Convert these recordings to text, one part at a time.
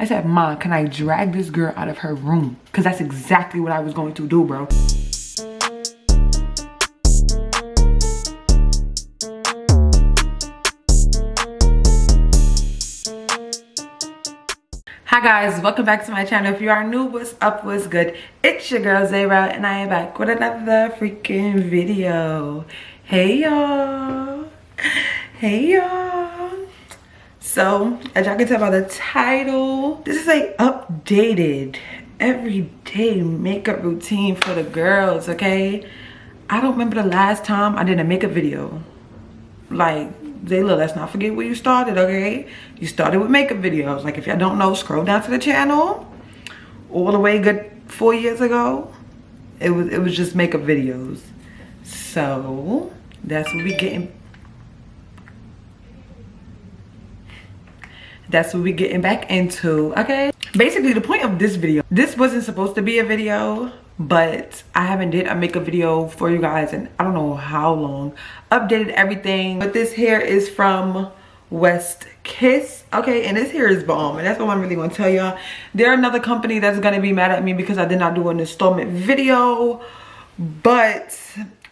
I said, Ma, can I drag this girl out of her room? Because that's exactly what I was going to do, bro. Hi guys, welcome back to my channel. If you are new, what's up, what's good? It's your girl Zay-La, and I am back with another freaking video. Hey y'all. Hey y'all. So, as y'all can tell by the title, this is a updated everyday makeup routine for the girls, okay? I don't remember the last time I did a makeup video. Like, Zay-La, let's not forget where you started, okay? You started with makeup videos. Like, if y'all don't know, scroll down to the channel. All the way good 4 years ago, it was just makeup videos. So, that's what we getting. That's what we getting back into, okay? Basically, the point of this video, this wasn't supposed to be a video, but I haven't did a makeup video for you guys in I don't know how long. Updated everything, but this hair is from West Kiss, okay? And this hair is bomb, and that's what I'm really gonna tell y'all. They're another company that's gonna be mad at me because I did not do an installment video, but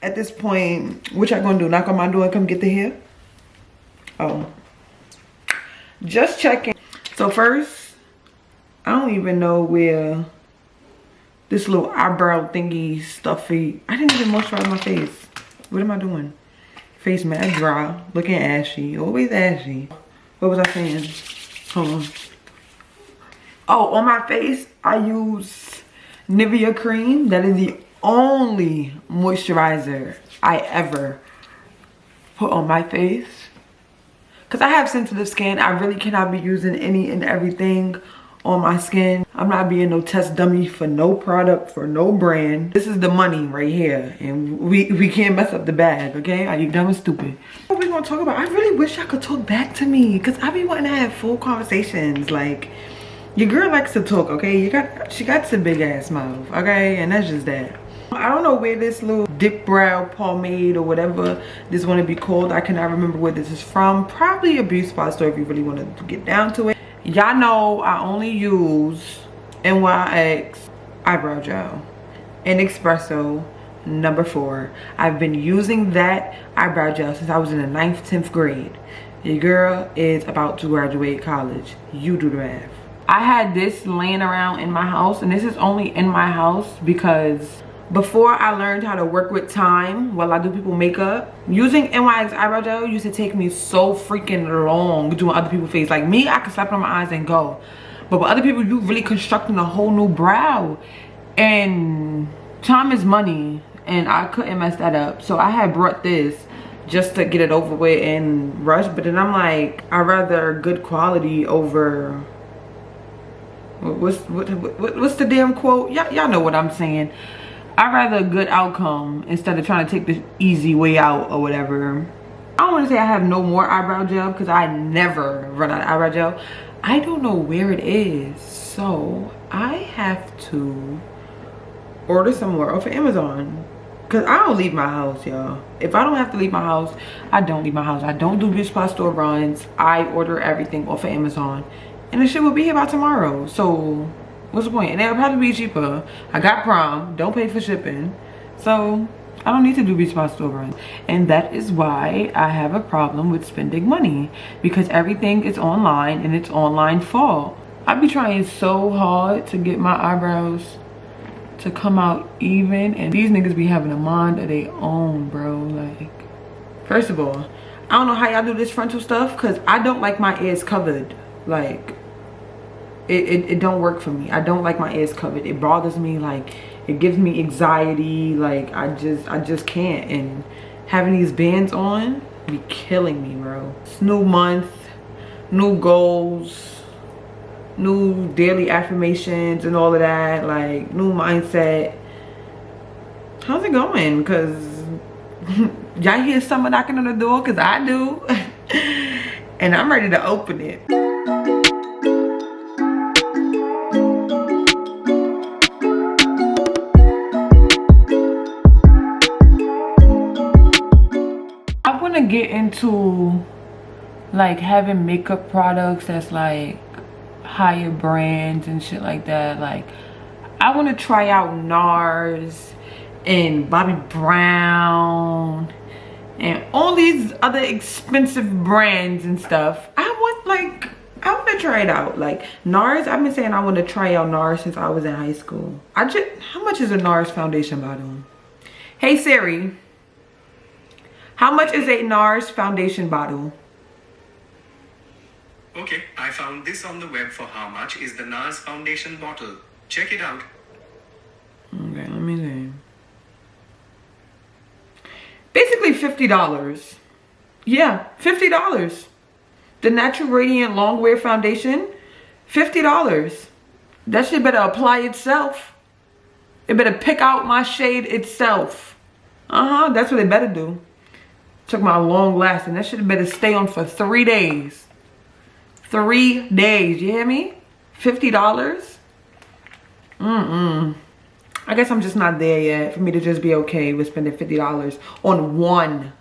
at this point, what y'all gonna do? Knock on my door and come get the hair? Oh. Just checking. So first, I don't even know where this little eyebrow thingy stuffy. I didn't even moisturize my face. What am I doing? Face mad dry, looking ashy, always ashy. What was I saying? Hold on. Oh, on my face, I use Nivea cream. That is the only moisturizer I ever put on my face. Because I have sensitive skin, I really cannot be using any and everything on my skin. I'm not being no test dummy for no product, for no brand. This is the money right here, and we can't mess up the bag, okay? Are you dumb and stupid? What we gonna talk about? I really wish y'all could talk back to me, because I be wanting to have full conversations. Like, your girl likes to talk, okay? She got some big ass mouth, okay? And that's just that. I don't know where this little dip brow pomade or whatever this want to be called. I cannot remember where this is from. Probably a beauty spot store if you really want to get down to it. Y'all know I only use NYX eyebrow gel in Espresso #4. I've been using that eyebrow gel since I was in the 9th, 10th grade. Your girl is about to graduate college. You do the math. I had this laying around in my house, and this is only in my house because before I learned how to work with time while I do people makeup, using NYX eyebrow gel used to take me so freaking long doing other people's face. Like me, I can slap it on my eyes and go. But with other people, you really constructing a whole new brow. And time is money, and I couldn't mess that up. So I had brought this just to get it over with and rush. But then I'm like, I'd rather good quality over... What's the damn quote? Y'all know what I'm saying. I'd rather a good outcome instead of trying to take the easy way out or whatever. I don't want to say I have no more eyebrow gel because I never run out of eyebrow gel. I don't know where it is, so I have to order some more off of Amazon because I don't leave my house, y'all. If I don't have to leave my house, I don't leave my house. I don't do beauty spot store runs. I order everything off of Amazon, and the shit will be here by tomorrow. So what's the point? And it'll probably be cheaper. I got prom, don't pay for shipping, so I don't need to do beauty spot store runs. And that is why I have a problem with spending money, because everything is online and it's online fault. I be trying so hard to get my eyebrows to come out even, and these niggas be having a mind of their own, bro. Like, first of all, I don't know how y'all do this frontal stuff because I don't like my ears covered. Like, it don't work for me. I don't like my ears covered. It bothers me. Like, it gives me anxiety. Like, I just can't. And having these bands on be killing me, bro. It's new month, new goals, new daily affirmations and all of that. Like, new mindset. How's it going? Because y'all hear someone knocking on the door? Because I do. And I'm ready to open it. Get into like having makeup products that's like higher brands and shit like that. Like, I want to try out NARS and Bobbi Brown and all these other expensive brands and stuff. I want to try it out. Like NARS, I've been saying I want to try out NARS since I was in high school. How much is a NARS foundation bottle? Hey Siri, how much is a NARS foundation bottle? Okay, I found this on the web for how much is the NARS foundation bottle. Check it out. Okay, let me see. Basically $50. Yeah, $50. The Natural Radiant Longwear Foundation, $50. That shit better apply itself. It better pick out my shade itself. That's what it better do. Took my long lasting. That shit better stay on for 3 days. 3 days, you hear me? $50? I guess I'm just not there yet for me to just be okay with spending $50 on one.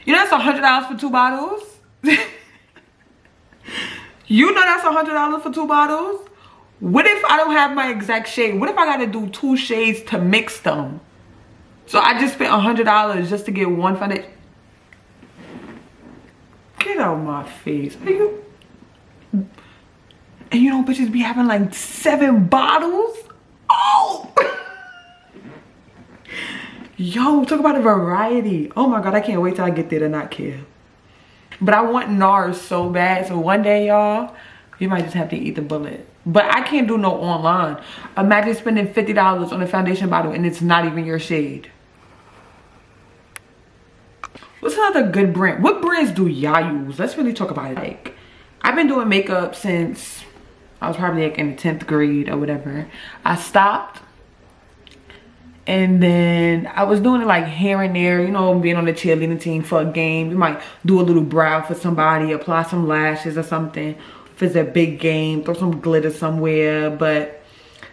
You know that's $100 for 2 bottles? You know that's $100 for 2 bottles? What if I don't have my exact shade? What if I gotta do 2 shades to mix them? So I just spent $100 just to get one foundation. Get out my face. Are you? And you know bitches be having like 7 bottles? Oh! Yo, talk about a variety. Oh my god, I can't wait till I get there to not care. But I want NARS so bad. So one day, y'all, you might just have to eat the bullet. But I can't do no online. Imagine spending $50 on a foundation bottle and it's not even your shade. What's another good brand? What brands do y'all use? Let's really talk about it. Like, I've been doing makeup since I was probably like in the 10th grade or whatever. I stopped. And then I was doing it like here and there, you know, being on the cheerleading team for a game. You might do a little brow for somebody, apply some lashes or something. If it's a big game, throw some glitter somewhere. But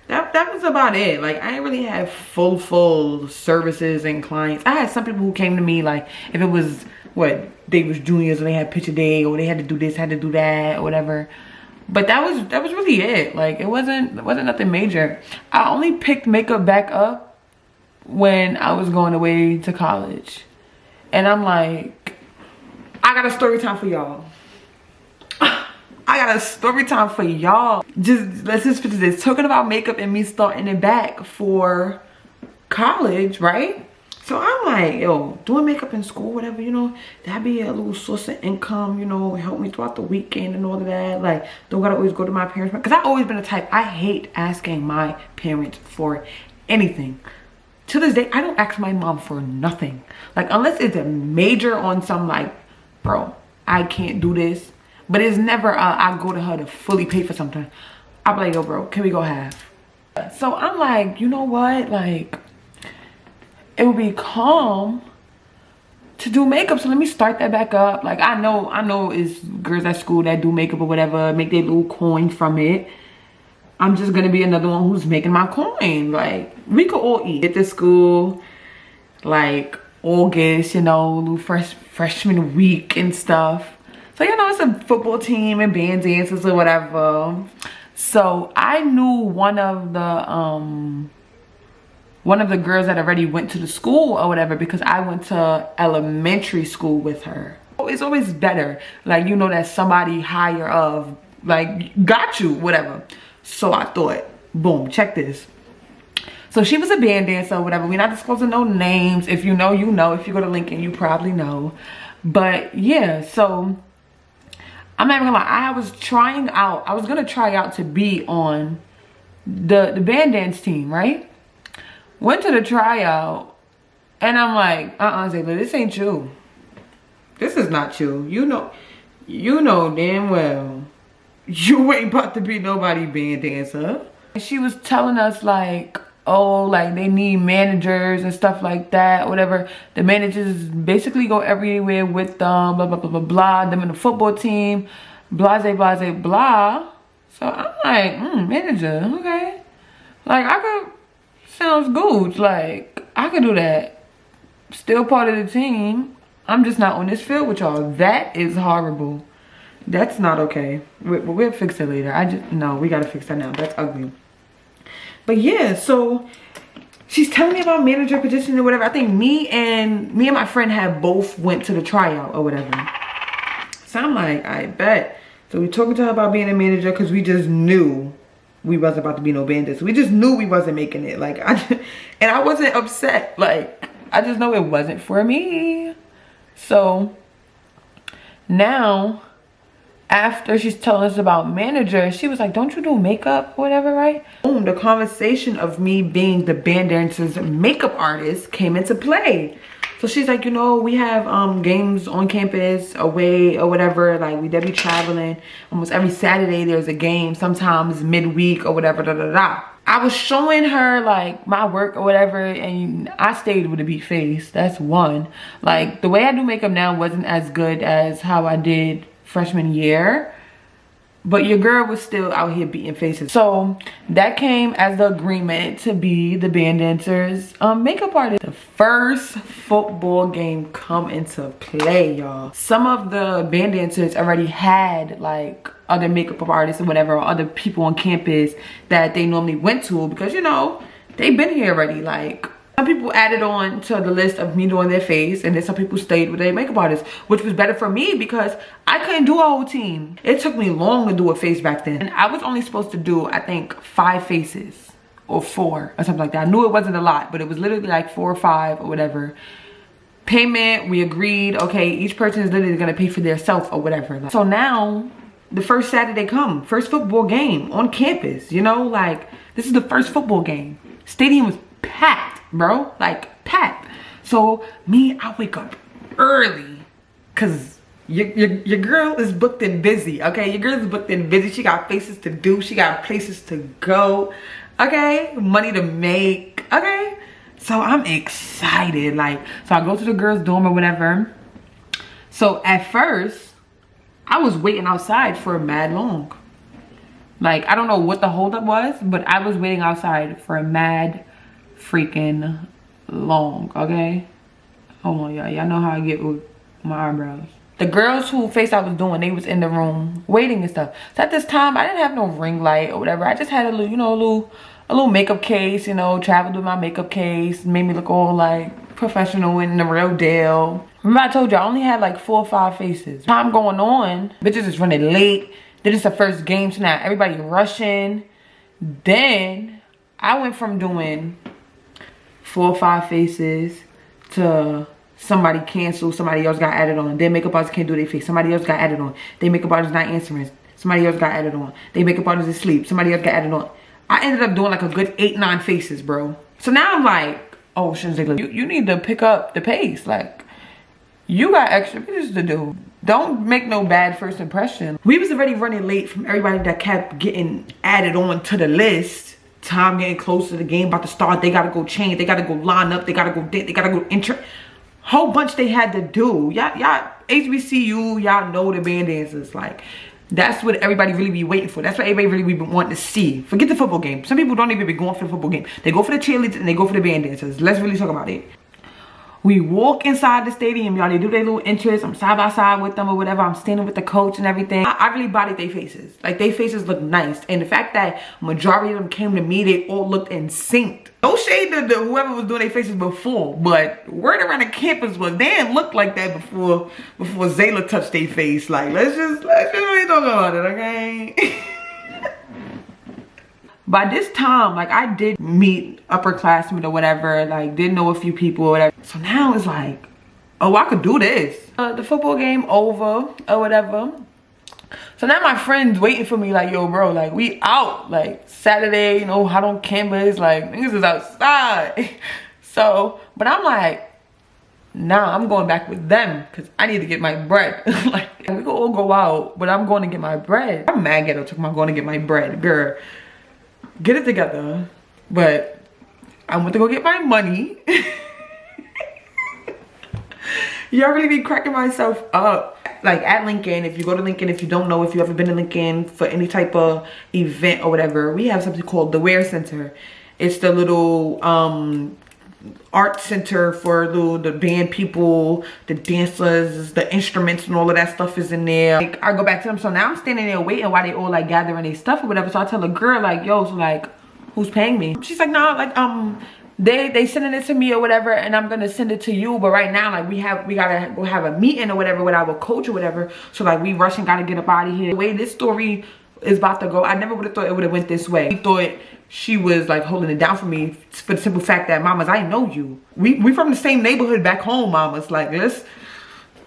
that was about it. Like, I didn't really have full services and clients. I had some people who came to me like, if it was, what, they was juniors and they had picture day or they had to do this, had to do that or whatever. But that was really it. Like, it wasn't nothing major. I only picked makeup back up when I was going away to college. And I'm like, I got a story time for y'all. I got a story time for y'all. Let's just finish this. Talking about makeup and me starting it back for college, right? So I'm like, yo, doing makeup in school, whatever, you know, that'd be a little source of income, you know, help me throughout the weekend and all of that. Like, don't gotta always go to my parents. Because I've always been the type, I hate asking my parents for anything. To this day, I don't ask my mom for nothing. Like, unless it's a major on some, like, bro, I can't do this. But it's never, I go to her to fully pay for something. I'll be like, yo, bro, can we go half? So I'm like, you know what? Like, it would be calm to do makeup. So let me start that back up. Like, I know it's girls at school that do makeup or whatever, make their little coin from it. I'm just gonna be another one who's making my coin. Like, we could all eat at the school, like August, you know, little freshman week and stuff. So, you know, it's a football team and band dances or whatever. So I knew one of the girls that already went to the school or whatever, because I went to elementary school with her. It's always better, like, you know, that somebody higher of, like, got you, whatever. So I thought, boom, check this. So she was a band dancer or whatever. We're not disclosing no names. If you know, you know. If you go to Lincoln, you probably know. But yeah, so I'm not even gonna lie. I was gonna try out to be on the band dance team, right? Went to the tryout and I'm like, Zay-La, this ain't you. This is not you. You know damn well you ain't about to be nobody band dancer. She was telling us like, oh, like they need managers and stuff like that, whatever. The managers basically go everywhere with them, blah, blah, blah, blah, blah. Them in the football team, blase, blase, blah. So I'm like, manager, okay. Like, I could, sounds good. Like, I could do that. Still part of the team. I'm just not on this field with y'all. That is horrible. That's not okay. We'll fix it later. No, we gotta fix that now. That's ugly. But yeah, so she's telling me about manager position or whatever. I think me and my friend have both went to the tryout or whatever. So I'm like, I bet. So we talking to her about being a manager because we just knew we wasn't about to be no bandits. We just knew we wasn't making it. Like, and I wasn't upset. Like, I just know it wasn't for me. So now, after she's telling us about manager, she was like, don't you do makeup or whatever, right? Boom, the conversation of me being the band dancer's makeup artist came into play. So she's like, you know, we have games on campus, away or whatever. Like, we be traveling. Almost every Saturday there's a game, sometimes midweek or whatever, da da da. I was showing her like my work or whatever, and I stayed with a beat face. That's one. Like, the way I do makeup now wasn't as good as how I did freshman year, but your girl was still out here beating faces. So that came as the agreement to be the band dancer's makeup artist. The first football game come into play, y'all. Some of the band dancers already had like other makeup artists or whatever, or other people on campus that they normally went to, because you know they've been here already. Like, some people added on to the list of me doing their face, and then some people stayed with their makeup artist, which was better for me because I couldn't do a whole team. It took me long to do a face back then. And I was only supposed to do, I think, 5 faces or 4 or something like that. I knew it wasn't a lot, but it was literally like 4 or 5 or whatever. Payment, we agreed, okay, each person is literally gonna pay for their self or whatever. So now, the first Saturday come, first football game on campus, you know, like, this is the first football game. Stadium was packed, bro, like packed. So me, I wake up early because your girl is booked and busy, okay? Your girl is booked and busy. She got faces to do, she got places to go, okay? Money to make, okay? So I'm excited. Like, so I go to the girls' dorm or whatever. So at first I was waiting outside for mad long. Like, I don't know what the holdup was, but I was waiting outside for a mad freaking long, okay? Hold on, y'all. Y'all know how I get with my eyebrows. The girls who face I was doing, they was in the room waiting and stuff. So at this time, I didn't have no ring light or whatever. I just had a little, you know, a little makeup case, you know, traveled with my makeup case, made me look all like professional and the real deal. Remember I told you I only had like 4 or 5 faces. Time going on, bitches is running late. Then it's the first game, so now everybody rushing. Then I went from doing 4 or 5 faces to somebody canceled, somebody else got added on. Their makeup artist can't do their face, somebody else got added on. Their makeup artist not answering, somebody else got added on. Their makeup artist is asleep, somebody else got added on. I ended up doing like a good 8, 9 faces, bro. So now I'm like, oh shit, you need to pick up the pace. Like, you got extra business to do. Don't make no bad first impression. We was already running late from everybody that kept getting added on to the list. Time getting close to the game about to start. They gotta go change, they gotta go line up, they gotta go date, they gotta go intro. Whole bunch they had to do. Y'all HBCU, y'all know the band dancers. Like, that's what everybody really be waiting for. That's what everybody really be wanting to see. Forget the football game. Some people don't even be going for the football game. They go for the cheerleaders and they go for the band dancers. Let's really talk about it. We walk inside the stadium, y'all. They do their little entrance. I'm side by side with them or whatever. I'm standing with the coach and everything. I really bodied their faces. Like, their faces look nice. And the fact that majority of them came to me, they all looked in sync. No shade to whoever was doing their faces before, but word around the campus was they didn't look like that before Zay-La touched their face. Like, let's just really talk about it, okay? By this time, like, I did meet upperclassmen or whatever, like, did know a few people or whatever. So now it's like, oh, I could do this. The football game over or whatever. So now my friend's waiting for me like, yo, bro, like, we out. Like, Saturday, you know, hot on campus, like, niggas is outside. So, but I'm like, nah, I'm going back with them because I need to get my bread. Like, we can all go out, but I'm going to get my bread. I'm mad ghetto talking about going to get my bread, girl. Get it together. But I went to go get my money. Y'all really be cracking myself up. Like, at Lincoln, if you go to Lincoln, if you don't know, if you ever been to Lincoln for any type of event or whatever, we have something called the Wear Center. It's the little art center for the band people, the dancers, the instruments and all of that stuff is in there. Like, I go back to them. So now I'm standing there waiting while they all like gathering their stuff or whatever. So I tell the girl like, yo, so like, who's paying me? She's like, nah, like they sending it to me or whatever, and I'm gonna send it to you. But right now, like we gotta go have a meeting or whatever with our coach or whatever. So like we rushing, gotta get up out of here. The way this story is about to go, I never would have thought it would have went this way. I thought she was like holding it down for me for the simple fact that, mamas, I know you. We from the same neighborhood back home, mamas. Like this,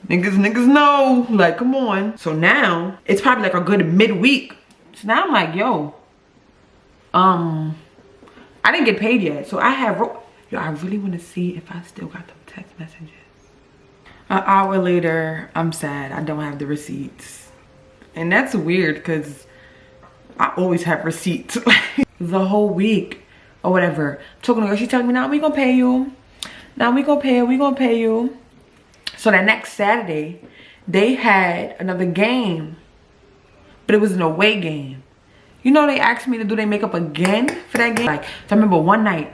niggas know. Like, come on. So now it's probably like a good midweek. So now I'm like, yo, I didn't get paid yet. So I have, yo, I really want to see if I still got them text messages. An hour later, I'm sad. I don't have the receipts. And that's weird because I always have receipts. The whole week or whatever. Talking to her, she telling me, now we gonna pay you. Now we gonna pay you. So that next Saturday, they had another game. But it was an away game. You know, they asked me to do their makeup again for that game. Like, so I remember one night,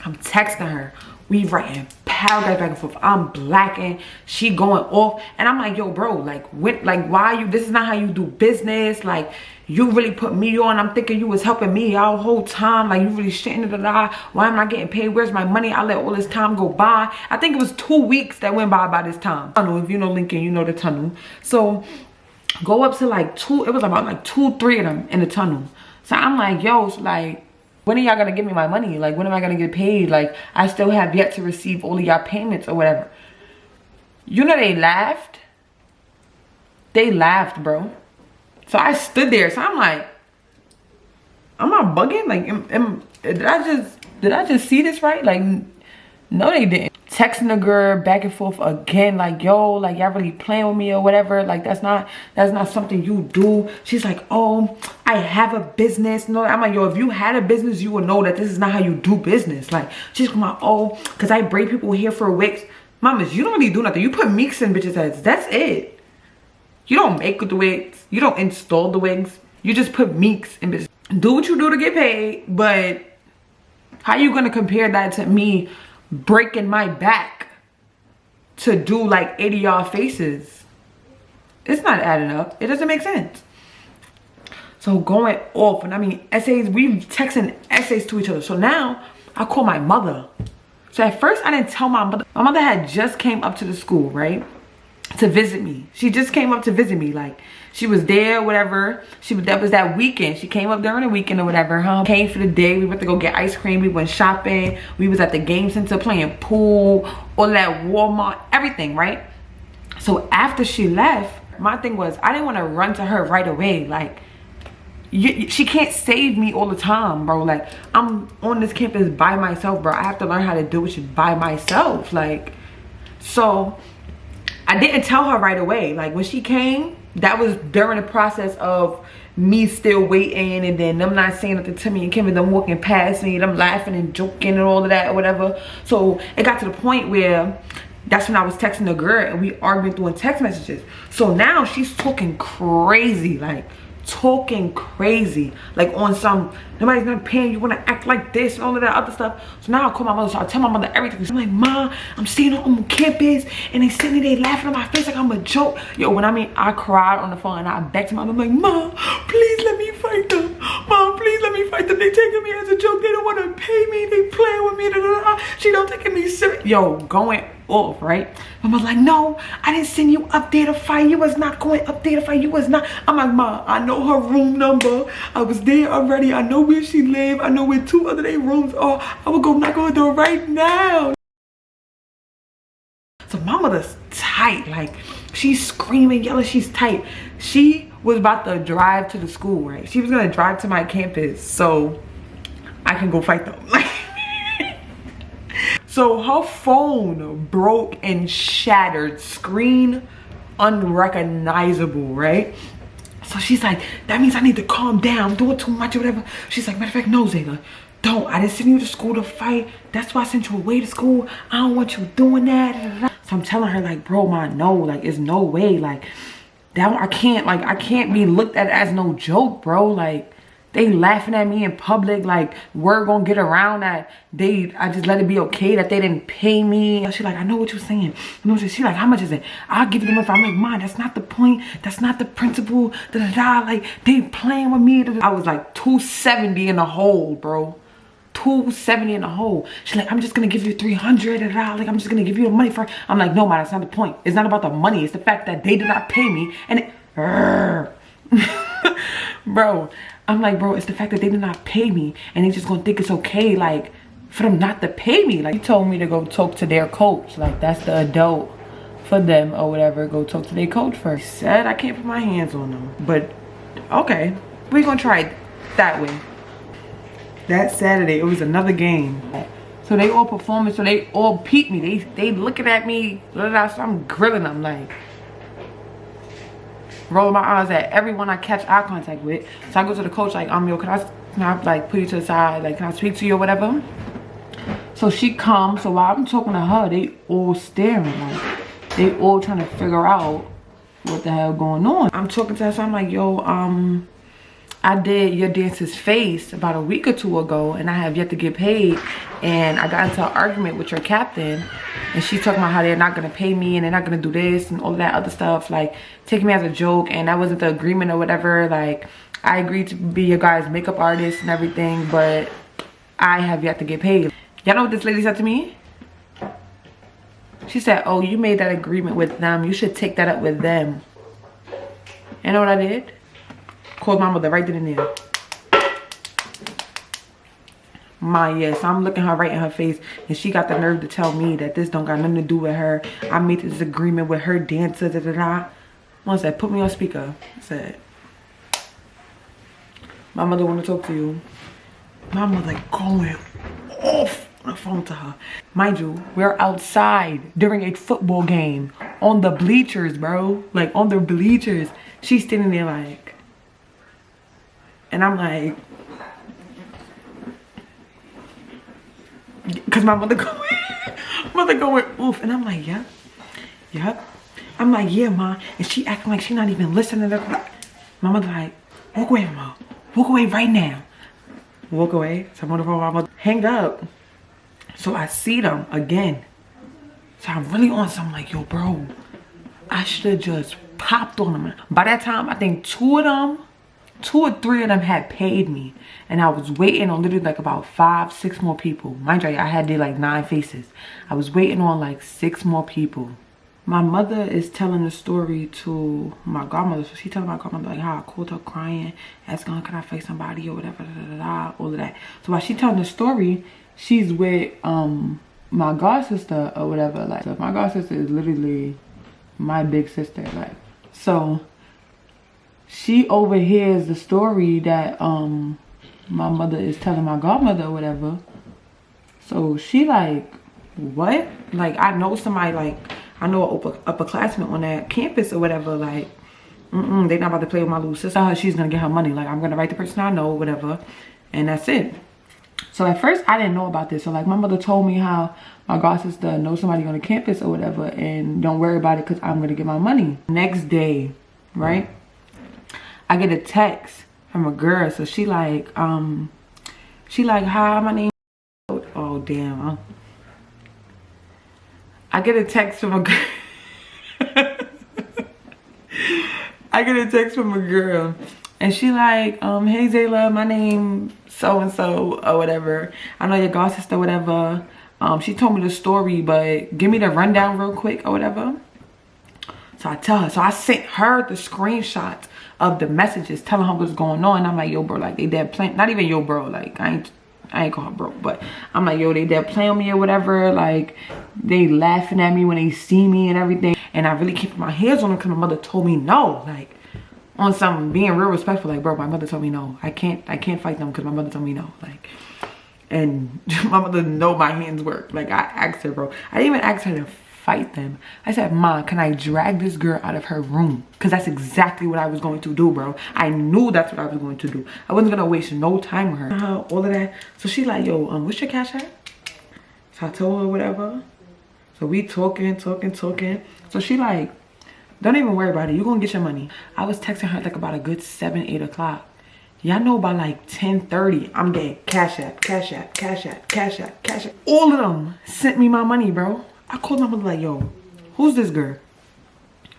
I'm texting her. We writing paragraphs back and forth. I'm blacking. She going off. And I'm like, yo, bro, like, why you, this is not how you do business. Like, you really put me on. I'm thinking you was helping me our whole time. Like, you really shitting it out. Why am I getting paid? Where's my money? I let all this time go by. I think it was 2 weeks that went by this time. Tunnel, if you know Lincoln, you know the tunnel. So go up to like two, it was about like 2, 3 of them in the tunnel. So I'm like, yo, so like, when are y'all gonna give me my money? Like, when am I gonna get paid? Like, I still have yet to receive all of y'all payments or whatever. You know, they laughed. They laughed, bro. So I stood there. So I'm like, am I bugging? Like, did I just see this right? Like, no, they didn't. Texting the girl back and forth again, like, yo, like, y'all really playing with me or whatever. Like, that's not something you do. She's like, oh, I have a business. No, I'm like, yo, if you had a business, you would know that this is not how you do business. Like, she's like, oh, because I braid people here for wigs. Mamas, you don't really do nothing. You put Mixxy in bitches' heads. That's it. You don't make the wigs. You don't install the wigs. You just put Mixxy in bitches. Do what you do to get paid, but how you gonna compare that to me breaking my back to do like 80 y'all faces? It's not adding up. It doesn't make sense. So going off, and I mean essays, we texting essays to each other. So now I call my mother. So at first I didn't tell my mother. My mother had just came up to the school, right, to visit me. She just came up to visit me. Like, she was there, whatever. That was that weekend. She came up during the weekend or whatever, huh? Came for the day. We went to go get ice cream. We went shopping. We was at the game center playing pool, all that Walmart, everything, right? So after she left, my thing was, I didn't want to run to her right away. Like, she can't save me all the time, bro. Like, I'm on this campus by myself, bro. I have to learn how to do it by myself. Like, so I didn't tell her right away. Like, when she came, that was during the process of me still waiting, and then them not saying nothing to me, and Kim and them walking past me, them laughing and joking and all of that or whatever. So it got to the point where that's when I was texting the girl and we arguing through text messages. So now she's talking crazy, like talking crazy, like on some, nobody's not paying, you want to act like this and all of that other stuff. So now I call my mother, so I tell my mother everything. I'm like, Ma, I'm staying on campus, and they sitting there laughing in my face like I'm a joke. Yo, when I mean, I cried on the phone and I begged my mother, I'm like, Ma, please let me fight them. Mom, please let me fight them. They taking me as a joke. They don't want to pay me. They playing with me. Da, da, da. She don't taking me serious. Yo, going off, right? Mama's like, no, I didn't send you up there to fight. You was not going up there to fight. You was not. I'm like, Ma, I know her room number. I was there already. I know where she live. I know where 2 other day rooms are. I would go knock on her door right now. So my mother's tight. Like, she's screaming, yelling. She's tight. She was about to drive to the school, right? She was gonna drive to my campus so I can go fight them. So her phone broke and shattered, screen unrecognizable, right? So she's like, that means I need to calm down, I'm doing too much or whatever. She's like, matter of fact, no, Zay-La, don't. I didn't send you to school to fight. That's why I sent you away to school. I don't want you doing that. So I'm telling her, like, bro, Ma, no, like, it's no way. Like, that I can't be looked at as no joke, bro. Like, They laughing at me in public, like word gonna get around that I just let it be okay that they didn't pay me. She like, I know what you're saying. You know what she like, how much is it? I'll give you the money. I'm like, Mom, that's not the point. That's not the principle. Da da da. Like they playing with me. I was like 270 in the hole, bro. 270 in the hole. She's like, I'm just gonna give you 300. Da, da, da. Like I'm just gonna give you the money for. I'm like, no, Ma, that's not the point. It's not about the money. It's the fact that they did not pay me. And bro, I'm like, bro, it's the fact that they did not pay me and they just gonna think it's okay, like, for them not to pay me. Like, he told me to go talk to their coach. Like, that's the adult for them or whatever. Go talk to their coach first. He said I can't put my hands on them. But, okay. We're gonna try it that way. That Saturday, it was another game. So they all performing, so they all peep me. They looking at me, so I'm grilling them, like, rolling my eyes at everyone I catch eye contact with. So I go to the coach like, yo, can I like put you to the side? Like, can I speak to you or whatever? So she comes. So while I'm talking to her, they all staring. Like, they all trying to figure out what the hell going on. I'm talking to her, so I'm like, yo, I did your dancer's face about a week or two ago and I have yet to get paid. And I got into an argument with your captain and she's talking about how they're not gonna pay me and they're not gonna do this and all that other stuff, like taking me as a joke, and that wasn't the agreement or whatever. Like, I agreed to be your guys' makeup artist and everything, but I have yet to get paid. Y'all know what this lady said to me? She said, oh, you made that agreement with them, you should take that up with them. You know what I did? Called my mother right then and there. Yes, I'm looking her right in her face and she got the nerve to tell me that this don't got nothing to do with her. I made this agreement with her dancer, da da da. Mom said, put me on speaker. I said, my mother want to talk to you. My mother going off on the phone to her. Mind you, we're outside during a football game on the bleachers, bro. Like, on the bleachers. She's standing there like, and I'm like, cause my mother going oof, and I'm like, yep. I'm like, yeah, Ma, and she acting like she not even listening to her. My mother like, walk away, Ma, walk away right now. Walk away. So my mother hang up. So I see them again. So I'm really on something like, yo, bro, I should have just popped on them. By that time, I think two or three of them had paid me, and I was waiting on literally like about 5, 6 more people. Mind you, I had did like 9 faces. I was waiting on like 6 more people. My mother is telling the story to my godmother. So she telling my godmother like how I called her crying, asking her, can I face somebody or whatever, all of that. So while she telling the story, she's with my god sister or whatever. Like, so my god sister is literally my big sister. Like, so she overhears the story that my mother is telling my godmother or whatever. So she like, what? Like, I know somebody, like, I know an upperclassman on that campus or whatever. Like, they not about to play with my little sister. She's gonna get her money. Like, I'm gonna write the person I know or whatever, and that's it. So at first I didn't know about this. So like, my mother told me how my god sister knows somebody on the campus or whatever, and don't worry about it because I'm gonna get my money. Next day, right, I get a text from a girl. So she like, hi, my name. Oh damn. I get a text from a girl. I get a text from a girl, and she like, hey Zay-La, my name so and so or whatever. I know your god sister, whatever. She told me the story, but give me the rundown real quick or whatever. So I tell her. So I sent her the screenshots of the messages telling her what's going on. I'm like, yo, bro, like, they dead playing. Not even yo, bro. Like, I ain't call her bro, but I'm like, yo, they dead playing on me or whatever. Like, they laughing at me when they see me and everything. And I really keep my hands on them because my mother told me no. Like, on some being real respectful. Like, bro, my mother told me no. I can't fight them because my mother told me no. Like, and my mother know my hands work. Like, I asked her, bro. I didn't even ask her to fight them. I said, Ma, can I drag this girl out of her room? Because that's exactly what I was going to do, bro. I knew that's what I was going to do. I wasn't gonna waste no time with her. All of that. So she like, yo, what's your cash app? So I told her whatever. So we talking. So she like, don't even worry about it. You're gonna get your money. I was texting her like about a good 7, 8 o'clock. Y'all know by like 10:30, I'm getting Cash App, Cash App, Cash App, Cash App, Cash App. All of them sent me my money, bro. I called them, I was like, yo, who's this girl?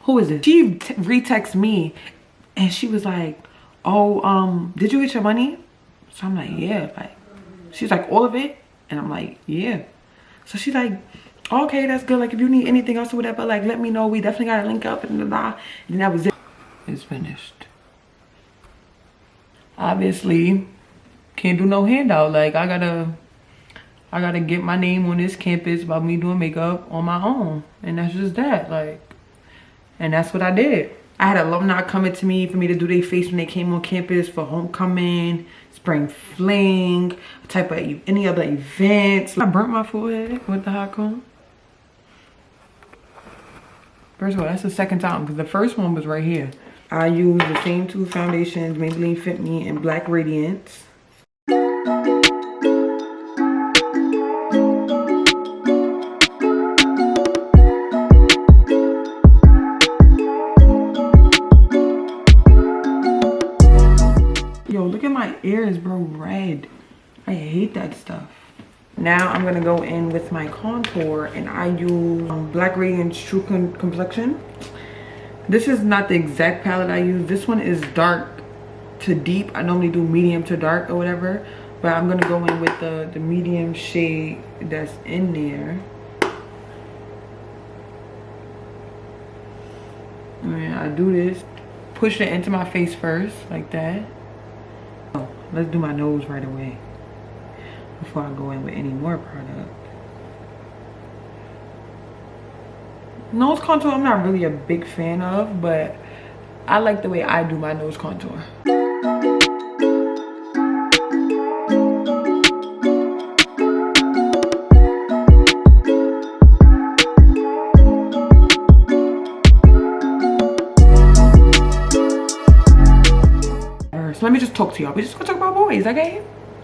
Who is this? She retexted me and she was like, oh, did you get your money? So I'm like, yeah. Like, she's like, all of it? And I'm like, yeah. So she's like, okay, that's good. Like, if you need anything else or whatever, like, let me know. We definitely got to link up and blah. And that was it. It's finished. Obviously, can't do no handout. Like, I gotta get my name on this campus by me doing makeup on my own. And that's just that. Like, and that's what I did. I had alumni coming to me for me to do their face when they came on campus for homecoming, spring fling, type of any other events. I burnt my forehead with the hot comb. First of all, that's the second time because the first one was right here. I used the same two foundations, Maybelline Fit Me and Black Radiance. Yo, look at my ears, bro, red. I hate that stuff. Now I'm gonna go in with my contour and I use Black Radiance True Complexion. This is not the exact palette I use. This one is dark to deep. I normally do medium to dark or whatever, but I'm gonna go in with the medium shade that's in there. And I do this, push it into my face first, like that. Oh, let's do my nose right away before I go in with any more product. Nose contour, I'm not really a big fan of, but I like the way I do my nose contour. So let me just talk to y'all. We just gonna talk about boys, okay?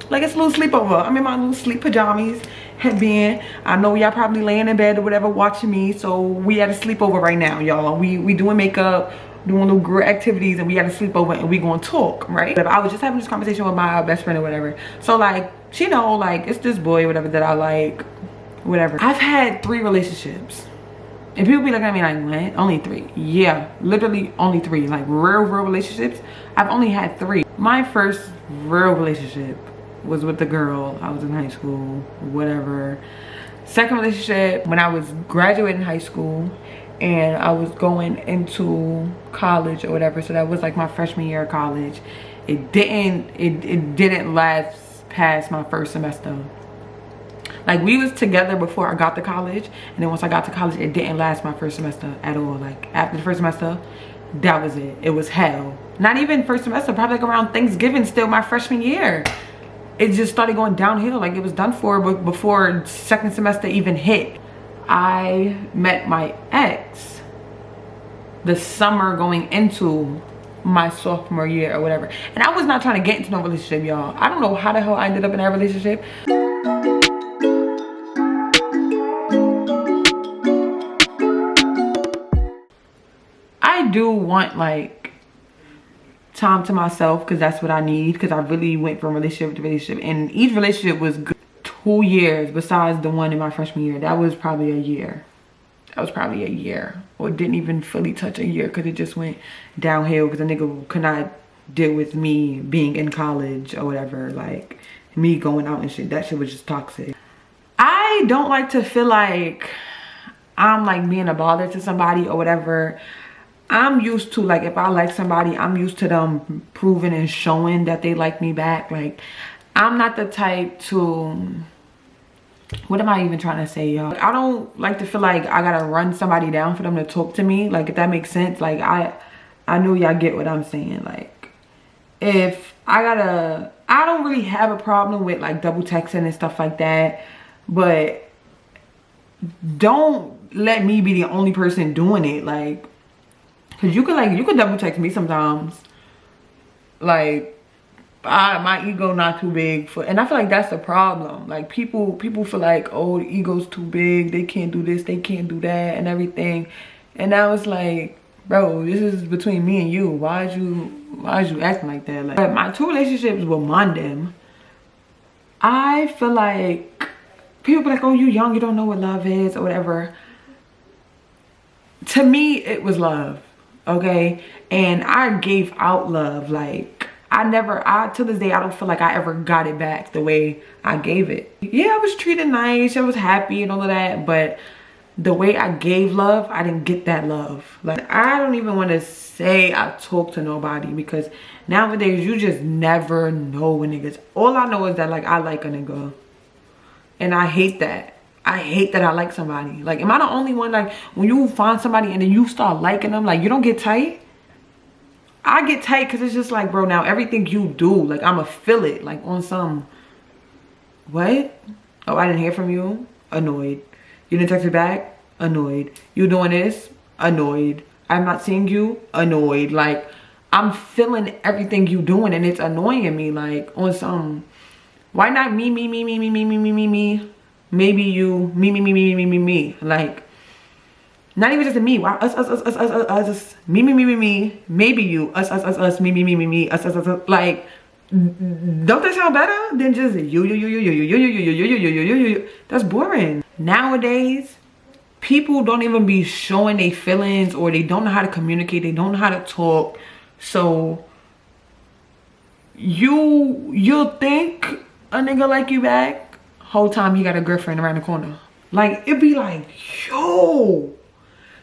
Like, it's a little sleepover. I'm in my little sleep pajamas, headband. I know y'all probably laying in bed or whatever watching me, so we at a sleepover right now, y'all. We doing makeup, doing little girl activities, and we at a sleepover and we gonna talk, right? I was just having this conversation with my best friend or whatever. So like, she know, like, it's this boy or whatever that I like, whatever. I've had 3 relationships. And people be looking at me like, what? Only 3? Yeah, literally only 3. Like, real relationships. I've only had 3. My first real relationship was with the girl. I was in high school, whatever. Second relationship, when I was graduating high school and I was going into college or whatever. So that was like my freshman year of college. It didn't last past my first semester. Like, we was together before I got to college, and then once I got to college, it didn't last my first semester at all. Like, after the first semester, that was it. It was hell. Not even first semester, probably like around Thanksgiving, still my freshman year. It just started going downhill. Like, it was done for before second semester even hit. I met my ex the summer going into my sophomore year or whatever. And I was not trying to get into no relationship, y'all. I don't know how the hell I ended up in that relationship. I do want like time to myself because that's what I need, because I really went from relationship to relationship, and each relationship was good. 2 years besides the one in my freshman year. That was probably a year. Or didn't even fully touch a year because it just went downhill because the nigga could not deal with me being in college or whatever, like me going out and shit. That shit was just toxic. I don't like to feel like I'm like being a bother to somebody or whatever. I'm used to, like, if I like somebody, I'm used to them proving and showing that they like me back. Like, I'm not the type to, what am I even trying to say, y'all? I don't like to feel like I gotta run somebody down for them to talk to me. Like, if that makes sense. Like, I know y'all get what I'm saying. Like, if I don't really have a problem with like double texting and stuff like that, but don't let me be the only person doing it. Like, cause you could double text me sometimes. Like, my ego not too big for, and I feel like that's the problem. Like, people feel like, oh, the ego's too big, they can't do this, they can't do that and everything. And I was like, bro, this is between me and you. Why is you acting like that? Like, but my 2 relationships with Mondem, I feel like people be like, oh, you young, you don't know what love is or whatever. To me, it was love, okay? And I gave out love. Like, to this day, I don't feel like I ever got it back the way I gave it. Yeah, I was treated nice, I was happy and all of that, but the way I gave love, I didn't get that love. Like, I don't even want to say I talk to nobody, because nowadays you just never know with niggas. All I know is that, like, I like a nigga, and I hate that. I hate that I like somebody. Like, am I the only one? Like, when you find somebody and then you start liking them, like, you don't get tight? I get tight because it's just like, bro, now everything you do, like, I'ma feel it. Like, on some, what? Oh, I didn't hear from you? Annoyed. You didn't text me back? Annoyed. You doing this? Annoyed. I'm not seeing you? Annoyed. Like, I'm feeling everything you doing and it's annoying me. Like, on some, why not me? Maybe you, me. Like, not even just a me. Why us, me. Maybe you, us, me, us. Like, don't that sound better than just you? That's boring. Nowadays, people don't even be showing their feelings, or they don't know how to communicate. They don't know how to talk. So you'll think a nigga like you back, whole time he got a girlfriend around the corner. Like, it be like, yo,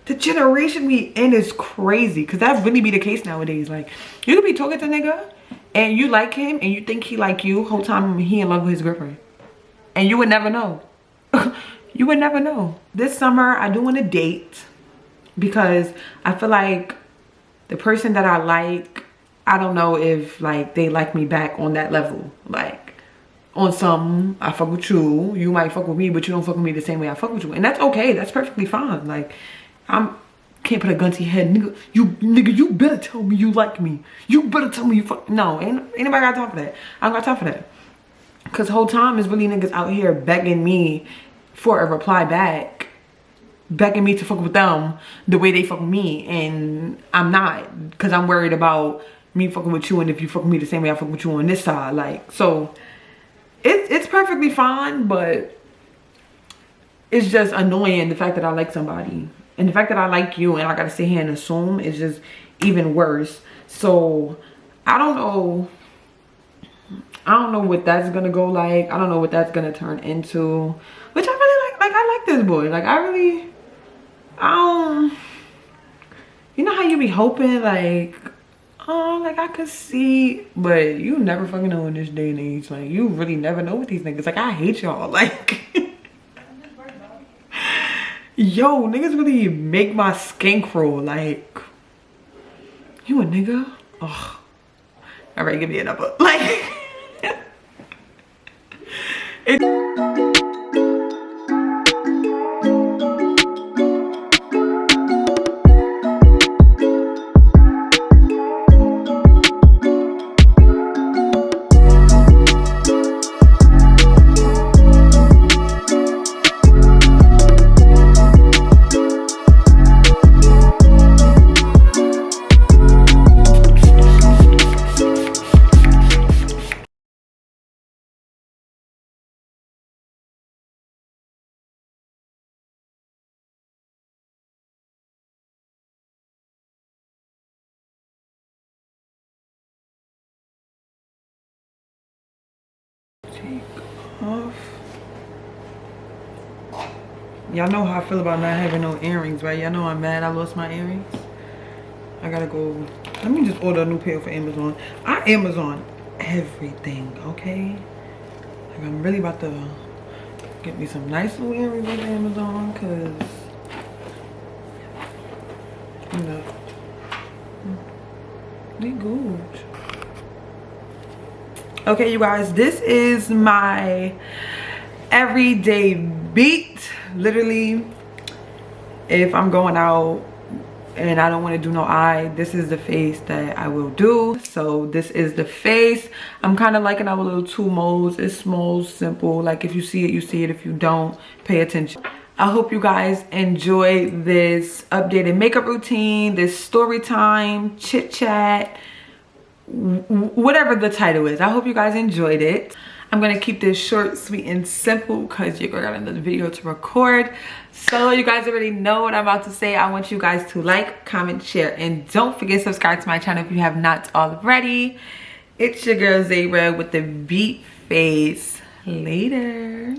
the generation we in is crazy, because that really be the case nowadays. Like, you could be talking to a nigga and you like him and you think he like you, whole time he in love with his girlfriend, and you would never know. You would never know. This summer I do want to date, because I feel like the person that I like, I don't know if, like, they like me back on that level. Like, on some, I fuck with you, you might fuck with me, but you don't fuck with me the same way I fuck with you, and that's okay. That's perfectly fine. Like, can't put a gun to your head, nigga. You better tell me you like me. You better tell me you fuck. No, ain't anybody got time for that. I don't got time for that. Cause the whole time is really niggas out here begging me for a reply back, begging me to fuck with them the way they fuck with me, and I'm not, cause I'm worried about me fucking with you, and if you fuck with me the same way I fuck with you on this side. Like, so it's perfectly fine, but it's just annoying the fact that I like somebody, and the fact that I like you and I gotta sit here and assume is just even worse. So I don't know what that's gonna go like. I don't know what that's gonna turn into, which I really like. Like, I like this boy. Like, you know how you be hoping, like, oh, like, I could see, but you never fucking know in this day and age. Like, you really never know with these niggas. Like, I hate y'all. Like, yo, niggas really make my skin crawl. Like, you a nigga? Oh, all right, give me a number. Like, take off. Y'all know how I feel about not having no earrings, right? Y'all know I'm mad I lost my earrings. I gotta go. Let me just order a new pair for Amazon. I Amazon everything, okay? Like, I'm really about to get me some nice little earrings on Amazon, cause, you know, they good. Okay, you guys, this is my everyday beat. Literally, if I'm going out and I don't want to do no eye, this is the face that I will do. So this is the face. I'm kind of liking our little two modes. It's small, simple. Like, if you see it, you see it. If you don't, pay attention. I hope you guys enjoy this updated makeup routine, this story time, chit chat, whatever the title is. I hope you guys enjoyed it. I'm gonna keep this short, sweet, and simple because your girl got another video to record. So you guys already know what I'm about to say. I want you guys to like, comment, share, and don't forget to subscribe to my channel if you have not already. It's your girl Zay-La with the beat face. Later.